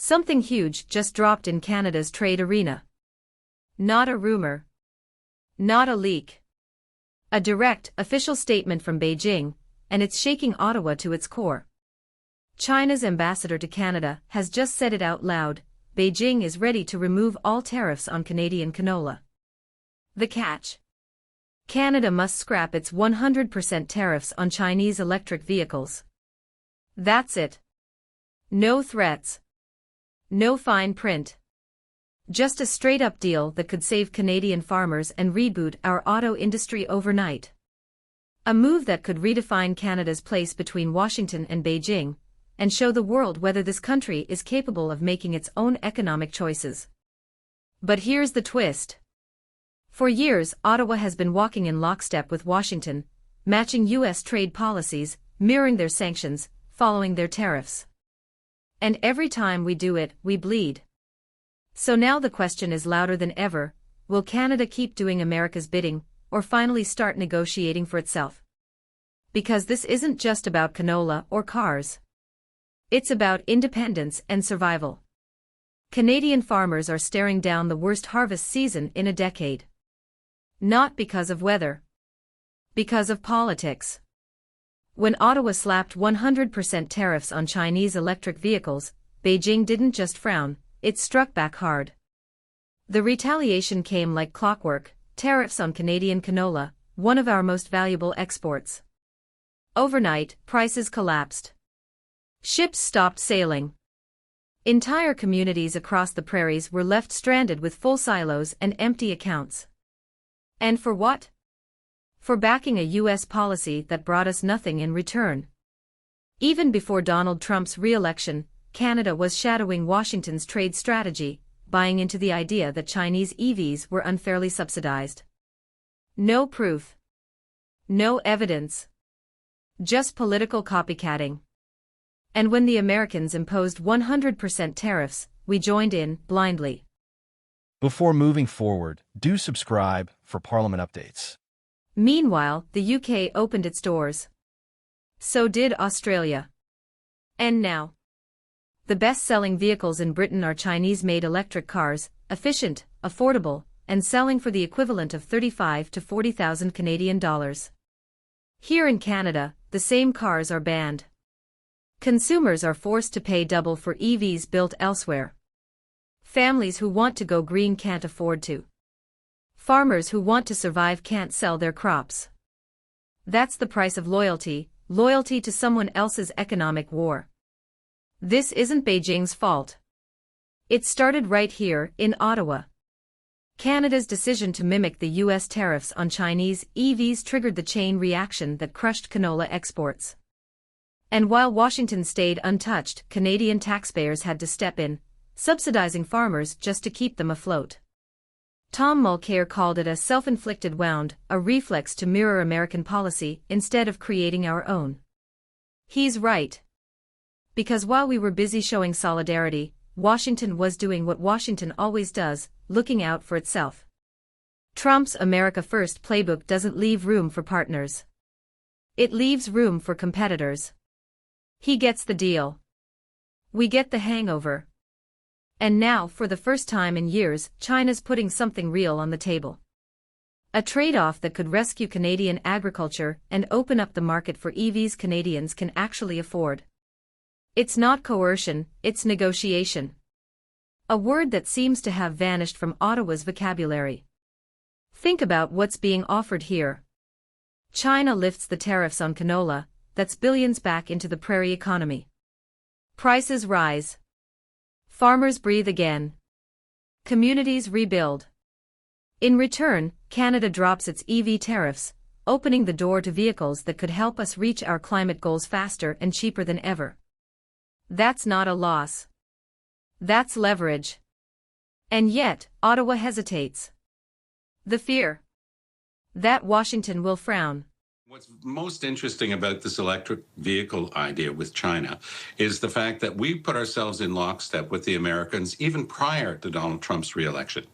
Something huge just dropped in Canada's trade arena. Not a rumor. Not a leak. A direct, official statement from Beijing, and it's shaking Ottawa to its core. China's ambassador to Canada has just said it out loud: Beijing is ready to remove all tariffs on Canadian canola. The catch? Canada must scrap its 100% tariffs on Chinese electric vehicles. That's it. No threats. No fine print. Just a straight-up deal that could save Canadian farmers and reboot our auto industry overnight. A move that could redefine Canada's place between Washington and Beijing, and show the world whether this country is capable of making its own economic choices. But here's the twist. For years, Ottawa has been walking in lockstep with Washington, matching U.S. trade policies, mirroring their sanctions, following their tariffs. And every time we do it, we bleed. So now the question is louder than ever: will Canada keep doing America's bidding, or finally start negotiating for itself? Because this isn't just about canola or cars. It's about independence and survival. Canadian farmers are staring down the worst harvest season in a decade. Not because of weather. Because of politics. When Ottawa slapped 100% tariffs on Chinese electric vehicles, Beijing didn't just frown, it struck back hard. The retaliation came like clockwork: tariffs on Canadian canola, one of our most valuable exports. Overnight, prices collapsed. Ships stopped sailing. Entire communities across the prairies were left stranded with full silos and empty accounts. And for what? For backing a U.S. policy that brought us nothing in return. Even before Donald Trump's re-election, Canada was shadowing Washington's trade strategy, buying into the idea that Chinese EVs were unfairly subsidized. No proof. No evidence. Just political copycatting. And when the Americans imposed 100% tariffs, we joined in, blindly. Before moving forward, do subscribe for Parliament updates. Meanwhile, the UK opened its doors. So did Australia. And now, the best-selling vehicles in Britain are Chinese-made electric cars, efficient, affordable, and selling for the equivalent of 35 to 40,000 Canadian dollars. Here in Canada, the same cars are banned. Consumers are forced to pay double for EVs built elsewhere. Families who want to go green can't afford to. Farmers who want to survive can't sell their crops. That's the price of loyalty, loyalty to someone else's economic war. This isn't Beijing's fault. It started right here, in Ottawa. Canada's decision to mimic the U.S. tariffs on Chinese EVs triggered the chain reaction that crushed canola exports. And while Washington stayed untouched, Canadian taxpayers had to step in, subsidizing farmers just to keep them afloat. Tom Mulcair called it a self-inflicted wound, a reflex to mirror American policy instead of creating our own. He's right. Because while we were busy showing solidarity, Washington was doing what Washington always does, looking out for itself. Trump's America First playbook doesn't leave room for partners. It leaves room for competitors. He gets the deal. We get the hangover. And now, for the first time in years, China's putting something real on the table. A trade-off that could rescue Canadian agriculture and open up the market for EVs Canadians can actually afford. It's not coercion, it's negotiation. A word that seems to have vanished from Ottawa's vocabulary. Think about what's being offered here. China lifts the tariffs on canola, that's billions back into the prairie economy. Prices rise. Farmers breathe again. Communities rebuild. In return, Canada drops its EV tariffs, opening the door to vehicles that could help us reach our climate goals faster and cheaper than ever. That's not a loss. That's leverage. And yet, Ottawa hesitates. The fear that Washington will frown. What's most interesting about this electric vehicle idea with China is the fact that we put ourselves in lockstep with the Americans even prior to Donald Trump's re-election.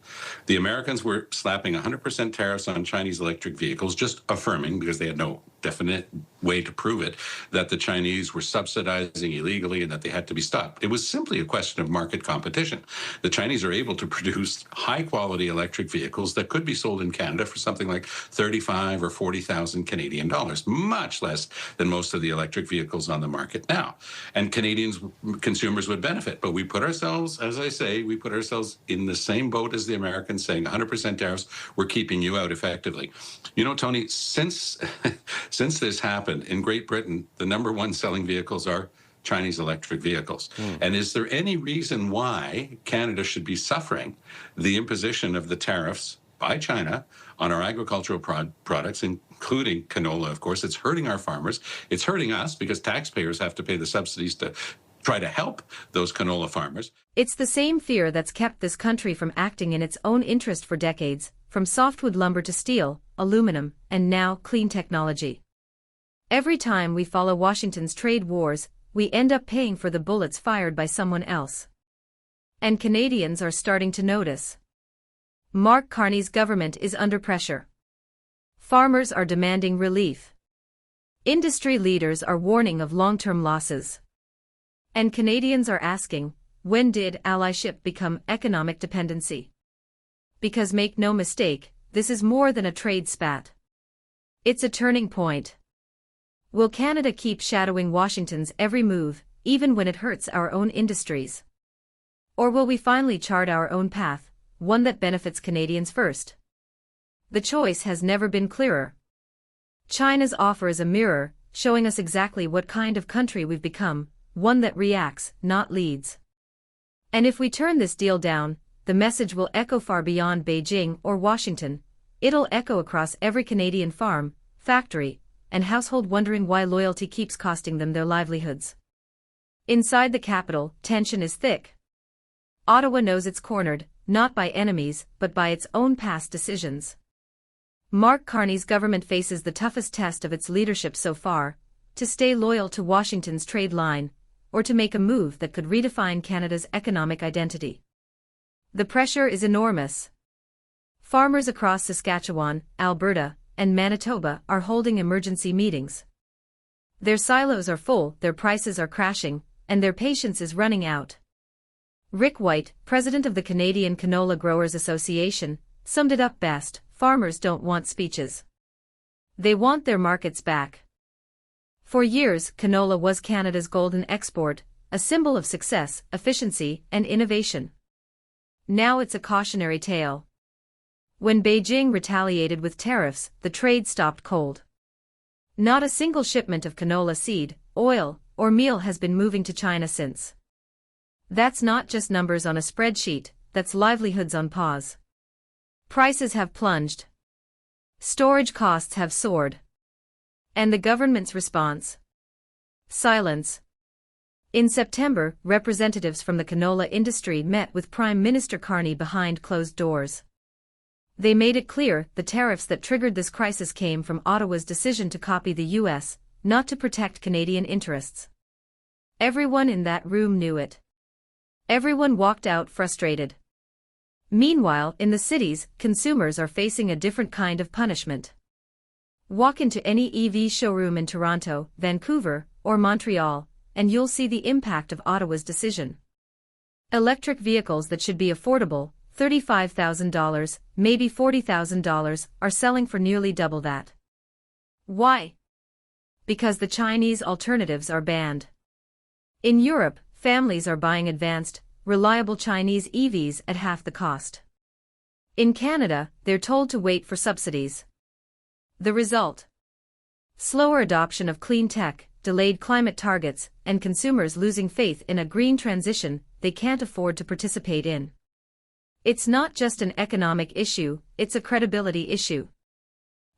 The Americans were slapping 100% tariffs on Chinese electric vehicles, just affirming, because they had no definite way to prove it, that the Chinese were subsidizing illegally and that they had to be stopped. It was simply a question of market competition. The Chinese are able to produce high-quality electric vehicles that could be sold in Canada for something like 35 or 40,000 Canadian dollars, much less than most of the electric vehicles on the market now. And Canadians, consumers would benefit. But we put ourselves, as I say, we put ourselves in the same boat as the Americans, saying 100% tariffs, we're keeping you out effectively. You know, Tony, since this happened in Great Britain, the number one selling vehicles are Chinese electric vehicles. And is there any reason why Canada should be suffering the imposition of the tariffs by China on our agricultural products, including canola, of course? It's hurting our farmers. It's hurting us because taxpayers have to pay the subsidies to try to help those canola farmers. It's the same fear that's kept this country from acting in its own interest for decades, from softwood lumber to steel, aluminum, and now clean technology. Every time we follow Washington's trade wars, we end up paying for the bullets fired by someone else. And Canadians are starting to notice. Mark Carney's government is under pressure. Farmers are demanding relief. Industry leaders are warning of long-term losses. And Canadians are asking, when did allyship become economic dependency? Because make no mistake, this is more than a trade spat. It's a turning point. Will Canada keep shadowing Washington's every move, even when it hurts our own industries? Or will we finally chart our own path, one that benefits Canadians first? The choice has never been clearer. China's offer is a mirror, showing us exactly what kind of country we've become, one that reacts, not leads. And if we turn this deal down, the message will echo far beyond Beijing or Washington. It'll echo across every Canadian farm, factory, and household, wondering why loyalty keeps costing them their livelihoods. Inside the capital, tension is thick. Ottawa knows it's cornered, not by enemies, but by its own past decisions. Mark Carney's government faces the toughest test of its leadership so far: to stay loyal to Washington's trade line, or to make a move that could redefine Canada's economic identity. The pressure is enormous. Farmers across Saskatchewan, Alberta, and Manitoba are holding emergency meetings. Their silos are full, their prices are crashing, and their patience is running out. Rick White, president of the Canadian Canola Growers Association, summed it up best: farmers don't want speeches. They want their markets back. For years, canola was Canada's golden export, a symbol of success, efficiency, and innovation. Now it's a cautionary tale. When Beijing retaliated with tariffs, the trade stopped cold. Not a single shipment of canola seed, oil, or meal has been moving to China since. That's not just numbers on a spreadsheet, that's livelihoods on pause. Prices have plunged. Storage costs have soared. And the government's response? Silence. In September, representatives from the canola industry met with Prime Minister Carney behind closed doors. They made it clear the tariffs that triggered this crisis came from Ottawa's decision to copy the U.S., not to protect Canadian interests. Everyone in that room knew it. Everyone walked out frustrated. Meanwhile, in the cities, consumers are facing a different kind of punishment. Walk into any EV showroom in Toronto, Vancouver, or Montreal, and you'll see the impact of Ottawa's decision. Electric vehicles that should be affordable, $35,000, maybe $40,000, are selling for nearly double that. Why? Because the Chinese alternatives are banned. In Europe, families are buying advanced, reliable Chinese EVs at half the cost. In Canada, they're told to wait for subsidies. The result? Slower adoption of clean tech, delayed climate targets, and consumers losing faith in a green transition they can't afford to participate in. It's not just an economic issue, it's a credibility issue.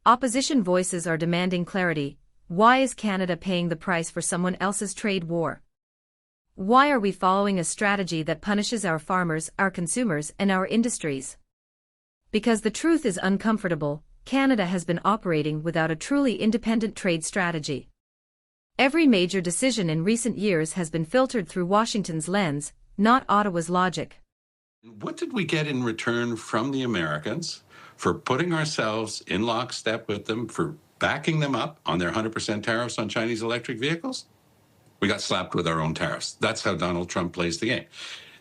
Opposition voices are demanding clarity. Why is Canada paying the price for someone else's trade war? Why are we following a strategy that punishes our farmers, our consumers, and our industries? Because the truth is uncomfortable, Canada has been operating without a truly independent trade strategy. Every major decision in recent years has been filtered through Washington's lens, not Ottawa's logic. What did we get in return from the Americans for putting ourselves in lockstep with them, for backing them up on their 100% tariffs on Chinese electric vehicles, we got slapped with our own tariffs. That's how Donald Trump plays the game.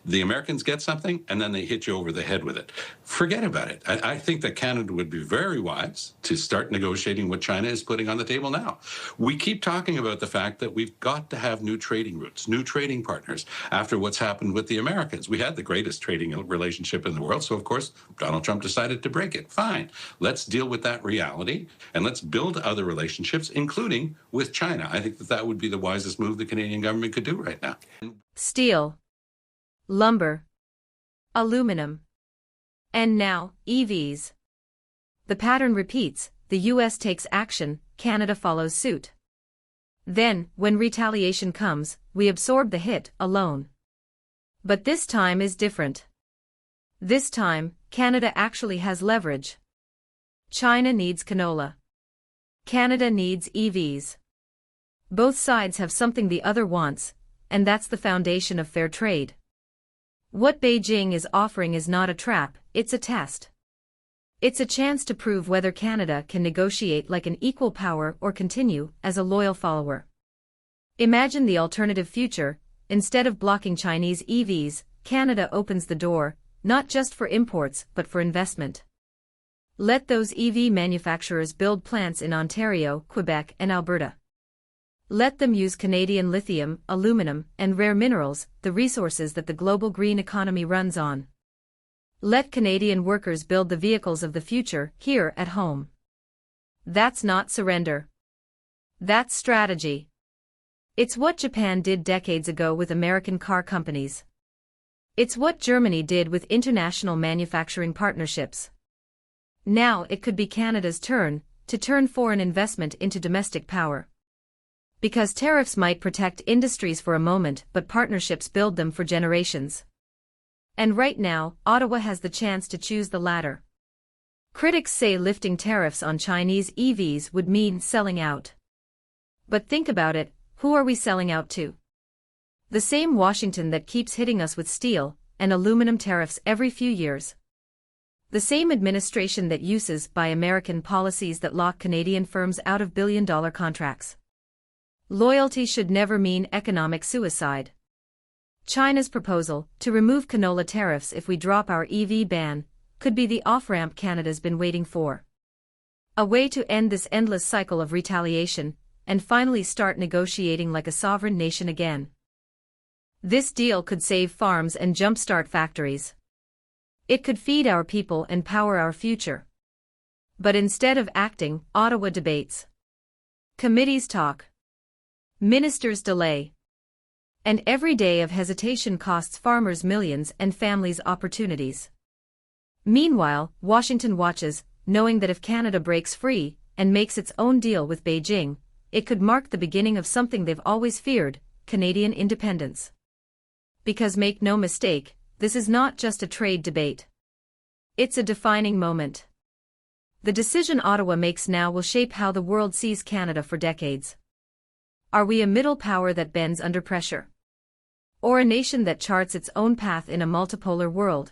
The Americans get something, and then they hit you over the head with it. Forget about it. I think that Canada would be very wise to start negotiating what China is putting on the table now. We keep talking about the fact that we've got to have new trading routes, new trading partners after what's happened with the Americans. We had the greatest trading relationship in the world, so of course, Donald Trump decided to break it. Fine. Let's deal with that reality, and let's build other relationships, including with China. I think that that would be the wisest move the Canadian government could do right now. Steel, lumber, aluminum, and now, EVs. The pattern repeats, the US takes action, Canada follows suit. Then, when retaliation comes, we absorb the hit alone. But this time is different. This time, Canada actually has leverage. China needs canola. Canada needs EVs. Both sides have something the other wants, and that's the foundation of fair trade. What Beijing is offering is not a trap, it's a test. It's a chance to prove whether Canada can negotiate like an equal power or continue as a loyal follower. Imagine the alternative future. Instead of blocking Chinese EVs, Canada opens the door, not just for imports but for investment. Let those EV manufacturers build plants in Ontario, Quebec, and Alberta. Let them use Canadian lithium, aluminum, and rare minerals, the resources that the global green economy runs on. Let Canadian workers build the vehicles of the future here at home. That's not surrender. That's strategy. It's what Japan did decades ago with American car companies. It's what Germany did with international manufacturing partnerships. Now it could be Canada's turn to turn foreign investment into domestic power. Because tariffs might protect industries for a moment, but partnerships build them for generations. And right now, Ottawa has the chance to choose the latter. Critics say lifting tariffs on Chinese EVs would mean selling out. But think about it, who are we selling out to? The same Washington that keeps hitting us with steel and aluminum tariffs every few years. The same administration that uses Buy American policies that lock Canadian firms out of billion-dollar contracts. Loyalty should never mean economic suicide. China's proposal to remove canola tariffs if we drop our EV ban could be the off-ramp Canada's been waiting for. A way to end this endless cycle of retaliation and finally start negotiating like a sovereign nation again. This deal could save farms and jumpstart factories. It could feed our people and power our future. But instead of acting, Ottawa debates. Committees talk. Ministers delay. And every day of hesitation costs farmers millions and families opportunities. Meanwhile, Washington watches, knowing that if Canada breaks free and makes its own deal with Beijing, it could mark the beginning of something they've always feared, Canadian independence. Because make no mistake, this is not just a trade debate. It's a defining moment. The decision Ottawa makes now will shape how the world sees Canada for decades. Are we a middle power that bends under pressure? Or a nation that charts its own path in a multipolar world?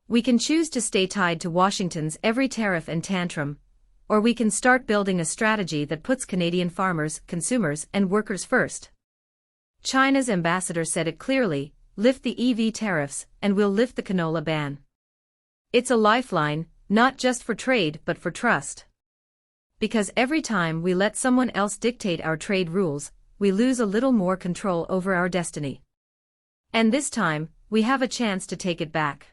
We can choose to stay tied to Washington's every tariff and tantrum, or we can start building a strategy that puts Canadian farmers, consumers, and workers first. China's ambassador said it clearly, lift the EV tariffs, and we'll lift the canola ban. It's a lifeline, not just for trade but for trust. Because every time we let someone else dictate our trade rules, we lose a little more control over our destiny. And this time, we have a chance to take it back.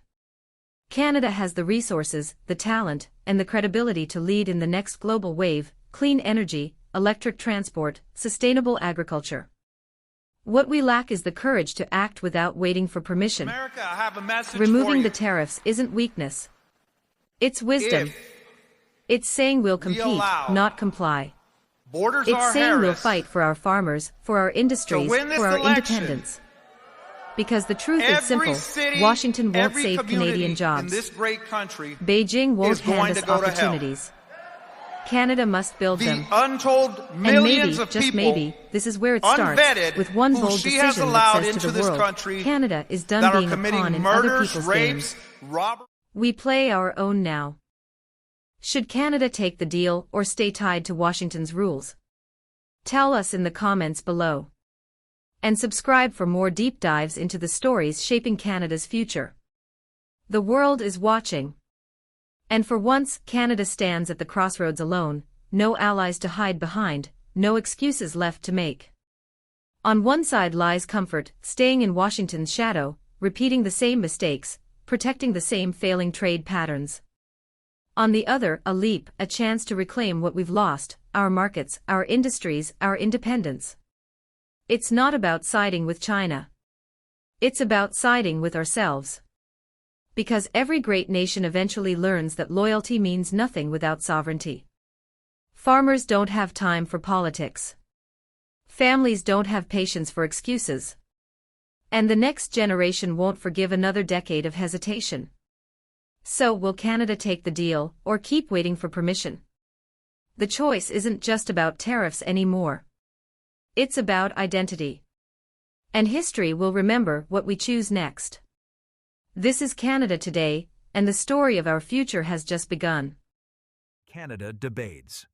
Canada has the resources, the talent, and the credibility to lead in the next global wave: clean energy, electric transport, sustainable agriculture. What we lack is the courage to act without waiting for permission. America, I have a message Removing for the you. tariffs isn't weakness. It's wisdom. It's saying we'll compete, allow not comply. Borders It's are saying we'll Harris. fight for our farmers, for our industries, win this for our election, independence. Because the truth is Every simple, city, Washington won't every save community Canadian in jobs. this great country Beijing won't is going hand us to go to hell. opportunities. Canada must build the them. untold And millions maybe, of just people maybe, this is where it starts, unvetted with one who bold she has decision allowed that says to into the this world, country Canada is done that are being a committing pawn in other murders, people's rapes, games. robberies. We play our own now. Should Canada take the deal or stay tied to Washington's rules? Tell us in the comments below. And subscribe for more deep dives into the stories shaping Canada's future. The world is watching. And for once, Canada stands at the crossroads alone, no allies to hide behind, no excuses left to make. On one side lies comfort, staying in Washington's shadow, repeating the same mistakes, protecting the same failing trade patterns. On the other, a leap, a chance to reclaim what we've lost, our markets, our industries, our independence. It's not about siding with China. It's about siding with ourselves. Because every great nation eventually learns that loyalty means nothing without sovereignty. Farmers don't have time for politics. Families don't have patience for excuses. And the next generation won't forgive another decade of hesitation. So, will Canada take the deal, or keep waiting for permission? The choice isn't just about tariffs anymore. It's about identity. And history will remember what we choose next. This is Canada Today, and the story of our future has just begun. Canada debates.